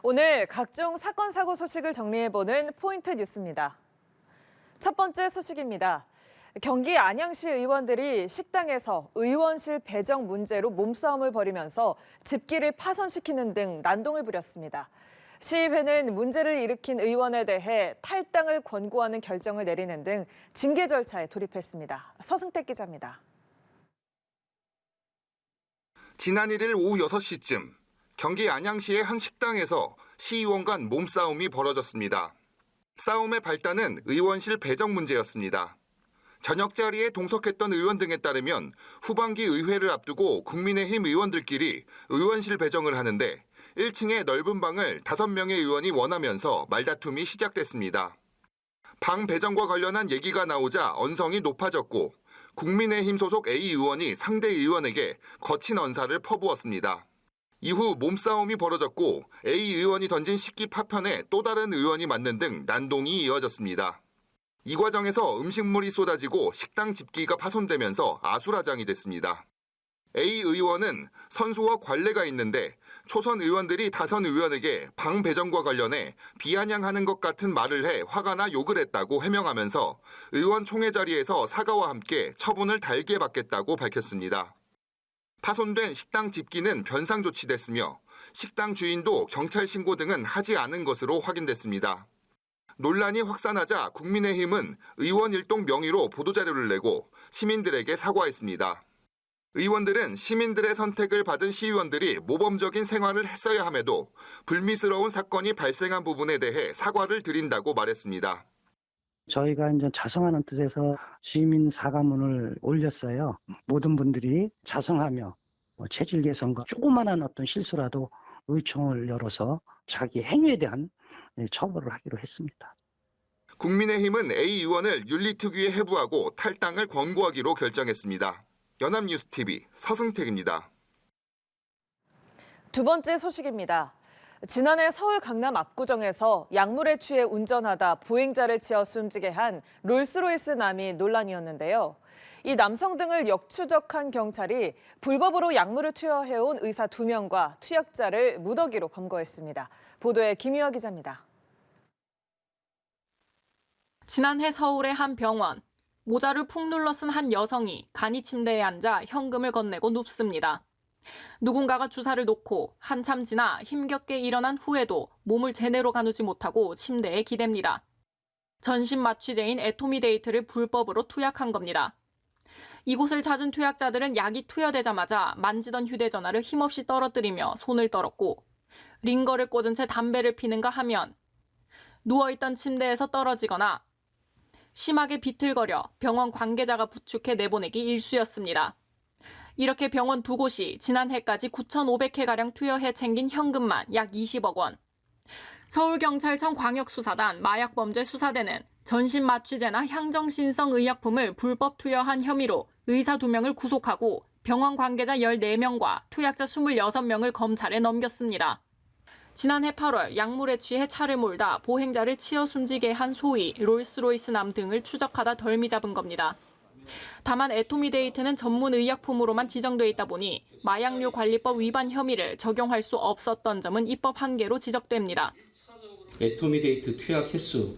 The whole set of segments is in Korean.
오늘 각종 사건, 사고 소식을 정리해보는 포인트 뉴스입니다. 첫 번째 소식입니다. 경기 안양시 의원들이 식당에서 의원실 배정 문제로 몸싸움을 벌이면서 집기를 파손시키는 등 난동을 부렸습니다. 시의회는 문제를 일으킨 의원에 대해 탈당을 권고하는 결정을 내리는 등 징계 절차에 돌입했습니다. 서승택 기자입니다. 지난 1일 오후 6시쯤 경기 안양시의 한 식당에서 시의원 간 몸싸움이 벌어졌습니다. 싸움의 발단은 의원실 배정 문제였습니다. 저녁 자리에 동석했던 의원 등에 따르면 후반기 의회를 앞두고 국민의힘 의원들끼리 의원실 배정을 하는데 1층의 넓은 방을 5명의 의원이 원하면서 말다툼이 시작됐습니다. 방 배정과 관련한 얘기가 나오자 언성이 높아졌고 국민의힘 소속 A 의원이 상대 의원에게 거친 언사를 퍼부었습니다. 이후 몸싸움이 벌어졌고 A 의원이 던진 식기 파편에 또 다른 의원이 맞는 등 난동이 이어졌습니다. 이 과정에서 음식물이 쏟아지고 식당 집기가 파손되면서 아수라장이 됐습니다. A 의원은 선수와 관례가 있는데 초선 의원들이 다선 의원에게 방 배정과 관련해 비아냥하는 것 같은 말을 해 화가 나 욕을 했다고 해명하면서 의원총회 자리에서 사과와 함께 처분을 달게 받겠다고 밝혔습니다. 파손된 식당 집기는 변상 조치됐으며 식당 주인도 경찰 신고 등은 하지 않은 것으로 확인됐습니다. 논란이 확산하자 국민의힘은 의원 일동 명의로 보도자료를 내고 시민들에게 사과했습니다. 의원들은 시민들의 선택을 받은 시의원들이 모범적인 생활을 했어야 함에도 불미스러운 사건이 발생한 부분에 대해 사과를 드린다고 말했습니다. 저희가 이제 자성하는 뜻에서 시민 사과문을 올렸어요. 모든 분들이 자성하며 체질 개선과 조그만한 어떤 실수라도 의총을 열어서 자기 행위에 대한 처벌을 하기로 했습니다. 국민의힘은 A 의원을 윤리특위에 해부하고 탈당을 권고하기로 결정했습니다. 연합뉴스TV 서승택입니다. 두 번째 소식입니다. 지난해 서울 강남 압구정에서 약물에 취해 운전하다 보행자를 치어 숨지게 한 롤스로이스 남이 논란이었는데요. 이 남성 등을 역추적한 경찰이 불법으로 약물을 투여해온 의사 2명과 투약자를 무더기로 검거했습니다. 보도에 김유아 기자입니다. 지난해 서울의 한 병원. 모자를 푹 눌러 쓴 한 여성이 간이 침대에 앉아 현금을 건네고 눕습니다. 누군가가 주사를 놓고 한참 지나 힘겹게 일어난 후에도 몸을 제대로 가누지 못하고 침대에 기댑니다. 전신 마취제인 에토미데이트를 불법으로 투약한 겁니다. 이곳을 찾은 투약자들은 약이 투여되자마자 만지던 휴대전화를 힘없이 떨어뜨리며 손을 떨었고 링거를 꽂은 채 담배를 피는가 하면 누워있던 침대에서 떨어지거나 심하게 비틀거려 병원 관계자가 부축해 내보내기 일쑤였습니다. 이렇게 병원 2곳이 지난해까지 9,500회가량 투여해 챙긴 현금만 약 20억 원. 서울경찰청 광역수사단 마약범죄수사대는 전신마취제나 향정신성 의약품을 불법 투여한 혐의로 의사 2명을 구속하고 병원 관계자 14명과 투약자 26명을 검찰에 넘겼습니다. 지난해 8월 약물에 취해 차를 몰다 보행자를 치어 숨지게 한 소위 롤스로이스 남 등을 추적하다 덜미 잡은 겁니다. 다만 에토미데이트는 전문 의약품으로만 지정돼 있다 보니 마약류 관리법 위반 혐의를 적용할 수 없었던 점은 입법 한계로 지적됩니다. 에토미데이트 투약 횟수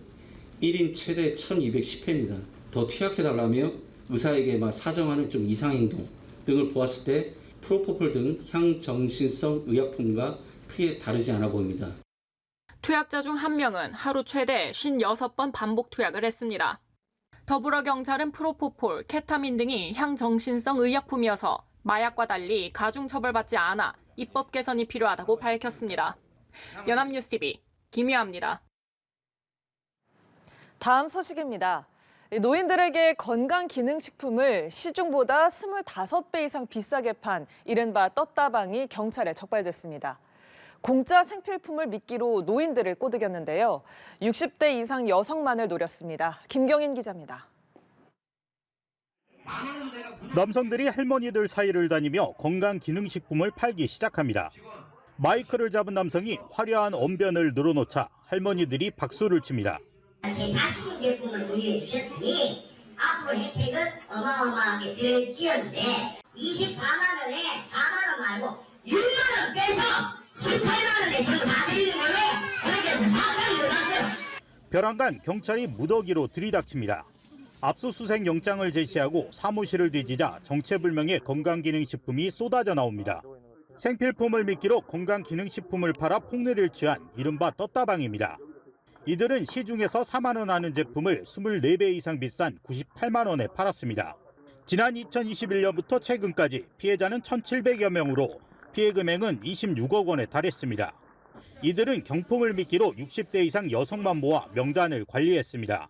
1인 최대 1210회입니다. 더 투약해달라며 의사에게 사정하는 좀 이상행동 등을 보았을 때 프로포폴 등 향정신성 의약품과 크게 다르지 않아 보입니다. 투약자 중 1명은 하루 최대 56번 반복 투약을 했습니다. 더불어 경찰은 프로포폴, 케타민 등이 향정신성 의약품이어서 마약과 달리 가중처벌받지 않아 입법 개선이 필요하다고 밝혔습니다. 연합뉴스TV 김유아입니다. 다음 소식입니다. 노인들에게 건강기능식품을 시중보다 25배 이상 비싸게 판 이른바 떴다방이 경찰에 적발됐습니다. 공짜 생필품을 미끼로 노인들을 꼬드겼는데요. 60대 이상 여성만을 노렸습니다. 김경인 기자입니다. 남성들이 할머니들 사이를 다니며 건강기능식품을 팔기 시작합니다. 마이크를 잡은 남성이 화려한 언변을 늘어놓자 할머니들이 박수를 칩니다. 제 자신의 제품을 구입해 주셨으니 앞으로 혜택은 어마어마하게 들지었는데 24만 원에 4만 원 말고 6만 원 빼서 18만 원에 지금 다 밀리는 걸로 여기에서 막상 일어났어요. 벼랑간 경찰이 무더기로 들이닥칩니다. 압수수색 영장을 제시하고 사무실을 뒤지자 정체불명의 건강기능식품이 쏟아져 나옵니다. 생필품을 미끼로 건강기능식품을 팔아 폭리를 취한 이른바 떴다방입니다. 이들은 시중에서 4만 원 하는 제품을 24배 이상 비싼 98만 원에 팔았습니다. 지난 2021년부터 최근까지 피해자는 1,700여 명으로 피해 금액은 26억 원에 달했습니다. 이들은 경품을 미끼로 60대 이상 여성만 모아 명단을 관리했습니다.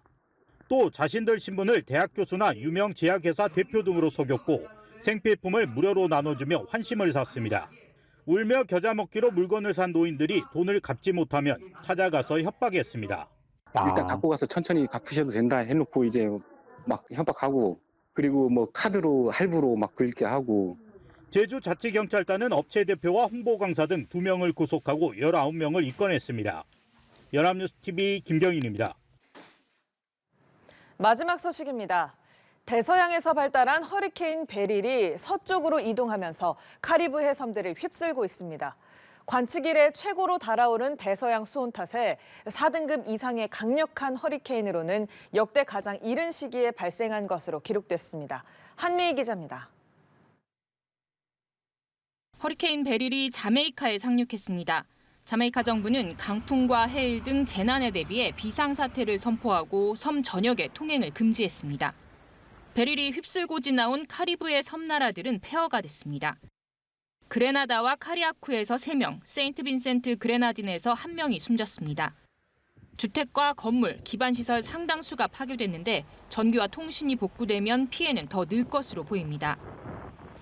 또 자신들 신분을 대학 교수나 유명 제약회사 대표 등으로 속였고 생필품을 무료로 나눠주며 환심을 샀습니다. 울며 겨자 먹기로 물건을 산 노인들이 돈을 갚지 못하면 찾아가서 협박했습니다. 일단 갖고 가서 천천히 갚으셔도 된다 해놓고 이제 막 협박하고 그리고 뭐 카드로 할부로 막 긁게 하고. 제주자치경찰단은 업체 대표와 홍보 강사 등 2명을 구속하고 19명을 입건했습니다. 연합뉴스TV 김경인입니다. 마지막 소식입니다. 대서양에서 발달한 허리케인 베릴이 서쪽으로 이동하면서 카리브해 섬들을 휩쓸고 있습니다. 관측 이래 최고로 달아오른 대서양 수온 탓에 4등급 이상의 강력한 허리케인으로는 역대 가장 이른 시기에 발생한 것으로 기록됐습니다. 한미희 기자입니다. 허리케인 베릴이 자메이카에 상륙했습니다. 자메이카 정부는 강풍과 해일 등 재난에 대비해 비상사태를 선포하고 섬 전역의 통행을 금지했습니다. 베릴이 휩쓸고 지나온 카리브해 섬나라들은 폐허가 됐습니다. 그레나다와 카리아쿠에서 3명, 세인트 빈센트 그레나딘에서 1명이 숨졌습니다. 주택과 건물, 기반시설 상당수가 파괴됐는데 전기와 통신이 복구되면 피해는 더 늘 것으로 보입니다.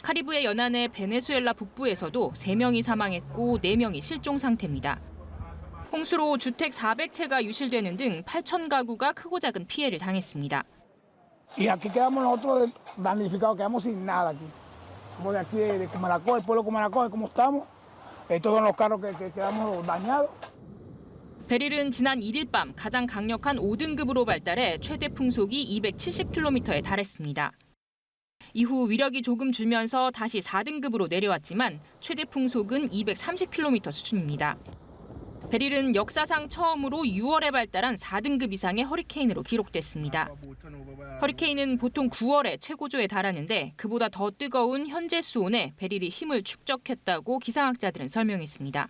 카리브해 연안의 베네수엘라 북부에서도 3명이 사망했고 4명이 실종 상태입니다. 홍수로 주택 400채가 유실되는 등 8천 가구가 크고 작은 피해를 당했습니다. Y aquí quedamos nosotros damnificados, quedamos sin nada aquí. Como de aquí de Cumanacoa, el pueblo de Cumanacoa, como estamos, todos los carros que quedamos dañados. 베릴은 지난 1일 밤 가장 강력한 5등급으로 발달해 최대 풍속이 270km에 달했습니다. 이후 위력이 조금 줄면서 다시 4등급으로 내려왔지만 최대 풍속은 230km 수준입니다. 베릴은 역사상 처음으로 6월에 발달한 4등급 이상의 허리케인으로 기록됐습니다. 허리케인은 보통 9월에 최고조에 달하는데 그보다 더 뜨거운 현재 수온에 베릴이 힘을 축적했다고 기상학자들은 설명했습니다.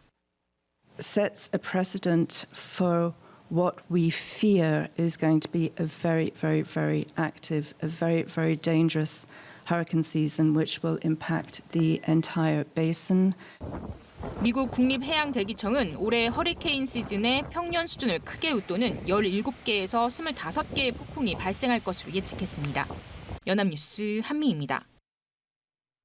Sets a precedent for what we fear is going to be a very, very, very active, a very, very dangerous hurricane season which will impact the entire basin. 미국 국립해양대기청은 올해 허리케인 시즌에 평년 수준을 크게 웃도는 17개에서 25개의 폭풍이 발생할 것으로 예측했습니다. 연합뉴스 한미희입니다.